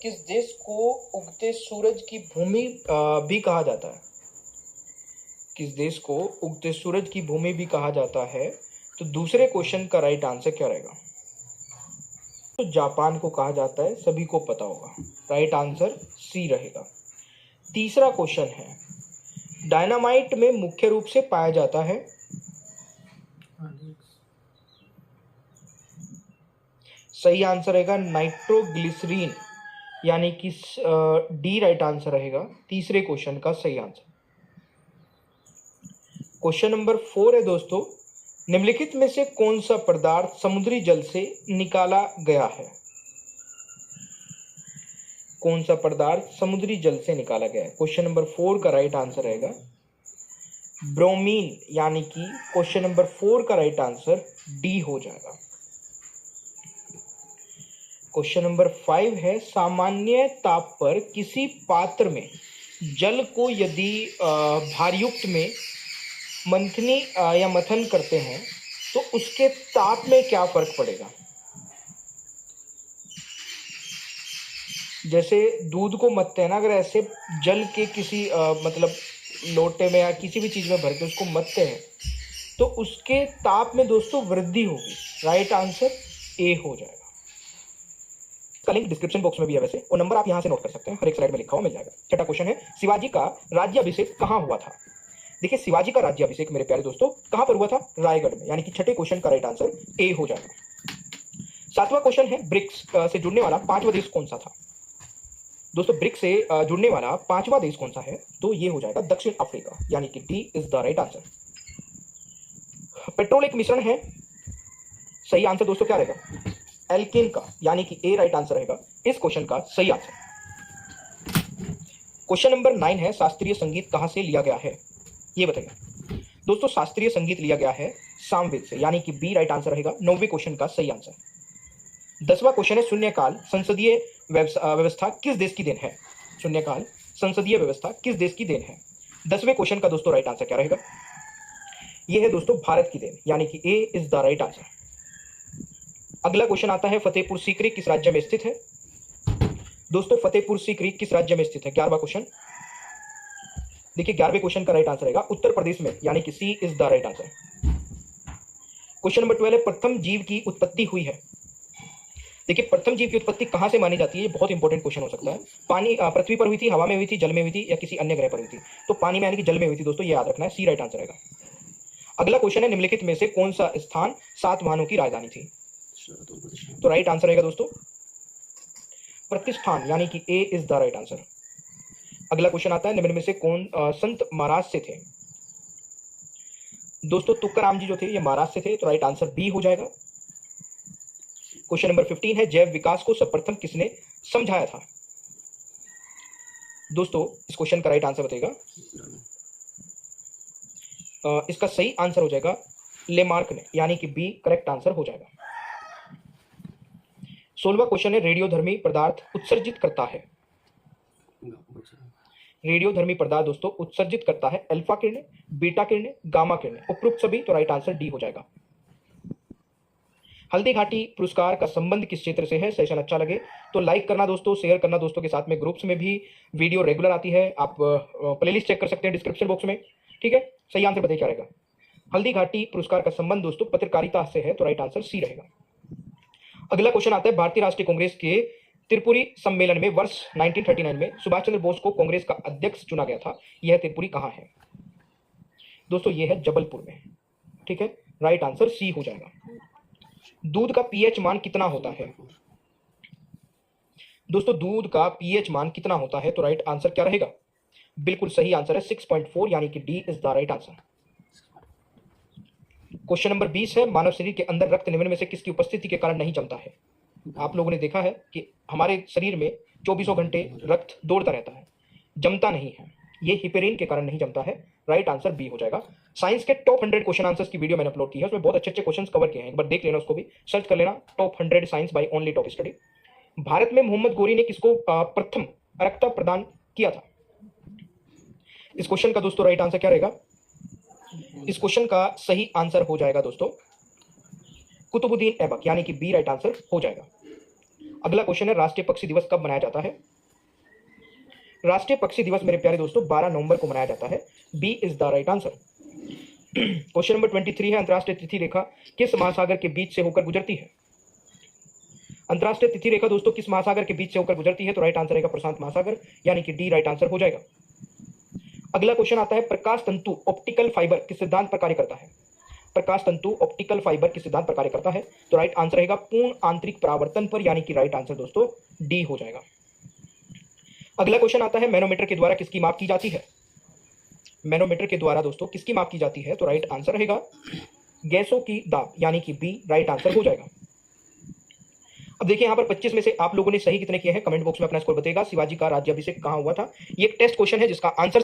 किस देश को उगते सूरज की भूमि भी कहा जाता है? किस देश को उगते सूरज की भूमि भी कहा जाता है? तो दूसरे क्वेश्चन का राइट आंसर क्या रहेगा? तो जापान को कहा जाता है, सभी को पता होगा। राइट आंसर सी रहेगा। तीसरा क्वेश्चन है, डायनामाइट में मुख्य रूप से पाया जाता है। सही आंसर रहेगा नाइट्रोग्लिसरीन, यानी कि डी राइट आंसर रहेगा तीसरे क्वेश्चन का सही आंसर। क्वेश्चन नंबर 4 है दोस्तों, निम्नलिखित में से कौन सा पदार्थ समुद्री जल से निकाला गया है? कौन सा पदार्थ समुद्री जल से निकाला गया है? क्वेश्चन नंबर 4 का राइट आंसर रहेगा ब्रोमीन, यानी कि क्वेश्चन नंबर 4 का राइट आंसर डी हो जाएगा। क्वेश्चन नंबर 5 है, सामान्य ताप पर किसी पात्र में जल को यदि भारयुक्त में मंथनी या मथन करते हैं तो उसके ताप में क्या फर्क पड़ेगा? जैसे दूध को मथते हैं ना, अगर ऐसे जल के किसी मतलब लोटे में या किसी भी चीज में भर के उसको मथते हैं तो उसके ताप में दोस्तों वृद्धि होगी। राइट आंसर ए हो जाएगा। का लिंक डिस्क्रिप्शन बॉक्स में भी है वैसे, और नंबर आप यहां से नोट कर सकते हैं, हर एक स्लाइड में लिखा हुआ मिल जाएगा। छठा क्वेश्चन है, शिवाजी का राज्याभिषेक कहां हुआ था? देखिए, शिवाजी का राज्याभिषेक मेरे प्यारे दोस्तों कहां पर हुआ था? रायगढ़ में, यानी कि छठे क्वेश्चन का राइट आंसर ए हो जाएगा। सातवां क्वेश्चन है, ब्रिक्स से जुड़ने वाला पांचवा देश कौन सा था? दोस्तों, ब्रिक्स से जुड़ने वाला पांचवा देश कौन सा है? तो ये हो जाएगा दक्षिण अफ्रीका, यानी कि D is the right answer. Petrol एक मिश्रण है, सही आंसर दोस्तों क्या रहेगा? एल्केन का, यानी कि ए राइट आंसर रहेगा इस क्वेश्चन का सही आंसर। क्वेश्चन नंबर 9 है, शास्त्रीय संगीत कहां से लिया गया है? ये बताइए दोस्तों, शास्त्रीय संगीत लिया गया है सामवेद से, यानी कि बी राइट आंसर रहेगा 9वें क्वेश्चन का सही आंसर। 10वां क्वेश्चन है, शून्यकाल संसदीय व्यवस्था किस देश की देन है? शून्यकाल संसदीय व्यवस्था किस देश की देन है? 10वें क्वेश्चन का दोस्तों राइट आंसर क्या रहेगा? यह है दोस्तों भारत की देन, यानी कि ए इज द राइट आंसर। अगला क्वेश्चन आता है, फतेहपुर सीकरी किस राज्य में स्थित है? दोस्तों, फतेहपुर सीकरी किस राज्य में स्थित है? 11वां क्वेश्चन। देखिए, 11वें क्वेश्चन का राइट आंसर रहेगा उत्तर प्रदेश में, यानी कि C is the right answer. Question number 12 है, प्रथम जीव की उत्पत्ति हुई है। देखिए, प्रथम जीव की उत्पत्ति कहां से मानी जाती है? ये बहुत इंपॉर्टेंट क्वेश्चन हो सकता है। पानी पृथ्वी पर हुई थी, हवा में हुई थी, जल में हुई थी, या किसी अन्य ग्रह पर हुई थी? तो पानी में, यानी कि जल में हुई थी दोस्तों, ये याद रखना है, सी राइट आंसर रहेगा। अगला क्वेश्चन है, निम्नलिखित में से कौन सा स्थान सातवाहनों की राजधानी थी? तो राइट आंसर रहेगा दोस्तों प्रतिष्ठान, यानी कि ए इज द राइट आंसर। अगला क्वेश्चन आता है, निम्न में से कौन संत महाराज से थे? दोस्तों, तुकाराम जी जो थे ये महाराज से थे, तो राइट आंसर बी हो जाएगा। क्वेश्चन नंबर 15 है, जैव विकास को सर्वप्रथम किसने समझाया था? दोस्तों, इस क्वेश्चन का राइट आंसर बताइएगा। इसका सही आंसर हो जाएगा लेमार्क ने, यानी कि बी करेक्ट आंसर हो जाएगा। 16वां क्वेश्चन है, रेडियोधर्मी पदार्थ उत्सर्जित करता है। रेडियोधर्मी पदार्थ दोस्तों उत्सर्जित करता है अल्फा किरणें, बीटा किरणें, गामा किरणें, उपरोक्त सभी, तो राइट आंसर डी हो जाएगा। हल्दी घाटी पुरस्कार का संबंध किस क्षेत्र से है? सेशन अच्छा लगे तो लाइक करना दोस्तों, शेयर करना दोस्तों के साथ में। ग्रुप्स में भी वीडियो रेगुलर आती है, आप प्लेलिस्ट चेक कर सकते हैं डिस्क्रिप्शन बॉक्स में, ठीक है। सही आंसर बताइए क्या रहेगा? हल्दी घाटी पुरस्कार का संबंध दोस्तों पत्रकारिता से है, तो राइट आंसर सी रहेगा। अगला क्वेश्चन आता है, भारतीय राष्ट्रीय कांग्रेस के त्रिपुरी सम्मेलन में वर्ष 1939 में सुभाष चंद्र बोस को कांग्रेस का अध्यक्ष चुना गया था। यह त्रिपुरी कहां है? दोस्तों, यह है जबलपुर में, ठीक है। राइट आंसर सी हो जाएगा। दूध का पीएच मान कितना होता है? दोस्तों, दूध का पीएच मान कितना होता है? तो राइट आंसर क्या रहेगा? बिल्कुल सही आंसर है 6.4, यानी कि D is the right answer. Question number 20 है, मानव शरीर के अंदर रक्त निम्न में से किसकी उपस्थिति के कारण नहीं जमता है? आप लोगों ने देखा है कि हमारे शरीर में 24 घंटे रक्त दौड़ता रहता है, जमता नहीं है, ये हिपेरिन के कारण नहीं जमता है। राइट आंसर बी हो जाएगा। साइंस के टॉप 100 क्वेश्चन आंसर्स की वीडियो मैंने अपलोड की है, उसमें बहुत अच्छे अच्छे क्वेश्चंस कवर किए हैं, एक बार देख लेना, उसको भी सर्च कर लेना, top 100 science by only top study. Bharat में मोहम्मद गोरी ने किसको प्रथम अर्हता प्रदान किया था? इस क्वेश्चन का दोस्तों राइट आंसर क्या रहेगा? इस क्वेश्चन का सही आंसर हो जाएगा दोस्तों कुतुबुद्दीन ऐबक, यानी कि बी राइट आंसर हो जाएगा। अगला क्वेश्चन है राष्ट्रीय पक्षी दिवस कब मनाया जाता है? राष्ट्रीय पक्षी दिवस मेरे प्यारे दोस्तों 12 नवंबर को मनाया जाता है। B is the right answer. Question number 23 है अंतरराष्ट्रीय तिथि रेखा किस महासागर के बीच से होकर गुजरती है? अंतरराष्ट्रीय तिथि रेखा दोस्तों किस महासागर के बीच से होकर गुजरती है? तो राइट आंसर रहेगा प्रशांत महासागर, यानी कि डी राइट आंसर हो जाएगा। अगला क्वेश्चन आता है प्रकाश तंतु ऑप्टिकल फाइबर किस सिद्धांत पर कार्य करता है? प्रकाश तंतु ऑप्टिकल फाइबर किस सिद्धांत पर कार्य करता है? तो राइट आंसर रहेगा पूर्ण आंतरिक परावर्तन पर, यानी कि राइट आंसर दोस्तों डी हो जाएगा। अगला क्वेश्चन आता है मैनोमीटर के द्वारा किसकी माप की जाती है? मैनोमीटर के द्वारा दोस्तों किसकी माप की जाती है? तो राइट आंसर रहेगा गैसों की दाब, यानी कि बी राइट आंसर हो जाएगा। अब देखिए यहाँ पर 25 में से आप लोगों ने सही कितने किए हैं कमेंट बॉक्स में अपना स्कोर बताइएगा। शिवाजी का राज्याभिषेक कहाँ हुआ था? ये एक टेस्ट क्वेश्चन है जिसका आंसर